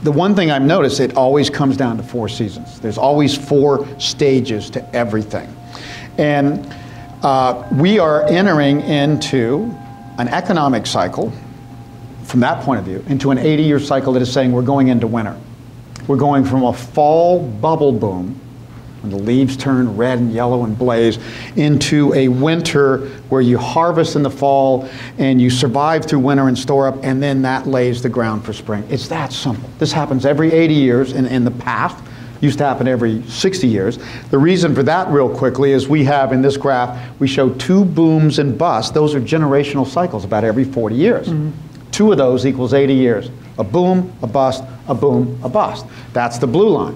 the one thing I've noticed, it always comes down to 4 seasons. There's always 4 stages to everything. And we are entering into an economic cycle, from that point of view, into an 80-year cycle that is saying we're going into winter. We're going from a fall bubble boom, when the leaves turn red and yellow and blaze, into a winter where you harvest in the fall and you survive through winter and store up, and then that lays the ground for spring. It's that simple. This happens every 80 years, and in the past, used to happen every 60 years. The reason for that, real quickly, is we have in this graph, we show 2 booms and busts. Those are generational cycles about every 40 years. Mm-hmm. 2 of those equals 80 years. A boom, a bust, a boom, a bust. That's the blue line.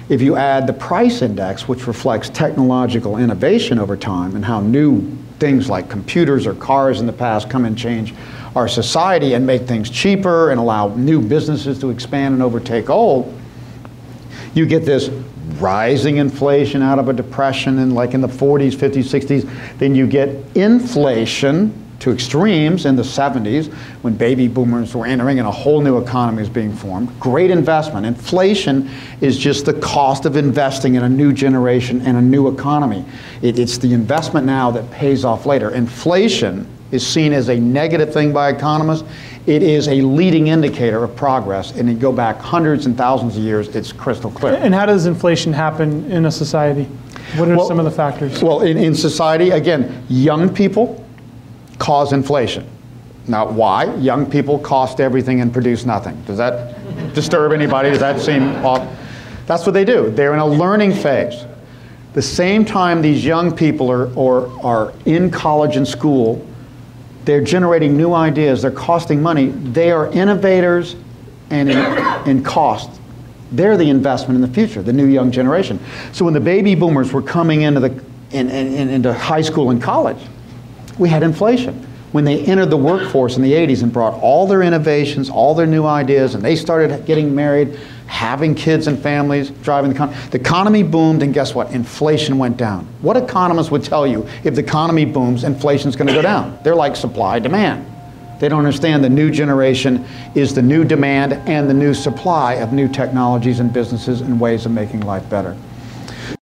If you add the price index, which reflects technological innovation over time and how new things like computers or cars in the past come and change our society and make things cheaper and allow new businesses to expand and overtake old, you get this rising inflation out of a depression in like in the 40s, 50s, 60s. Then you get inflation to extremes in the 70s when baby boomers were entering and a whole new economy is being formed. Great investment. Inflation is just the cost of investing in a new generation and a new economy. It's the investment now that pays off later. Inflation is seen as a negative thing by economists. It is a leading indicator of progress, and you go back hundreds and thousands of years, it's crystal clear. And how does inflation happen in a society? What are some of the factors? Well, in society, again, young people cause inflation. Now, why? Young people cost everything and produce nothing. Does that disturb anybody? Does that seem off? That's what they do. They're in a learning phase. The same time these young people are in college and school, they're generating new ideas, they're costing money, they are innovators and in cost. They're the investment in the future, the new young generation. So when the baby boomers were coming into high school and college, we had inflation. When they entered the workforce in the 80s and brought all their innovations, all their new ideas, and they started getting married, having kids and families, driving the economy boomed, and guess what? Inflation went down. What economists would tell you if the economy booms, inflation's going to go down? They're like supply demand. They don't understand the new generation is the new demand and the new supply of new technologies and businesses and ways of making life better.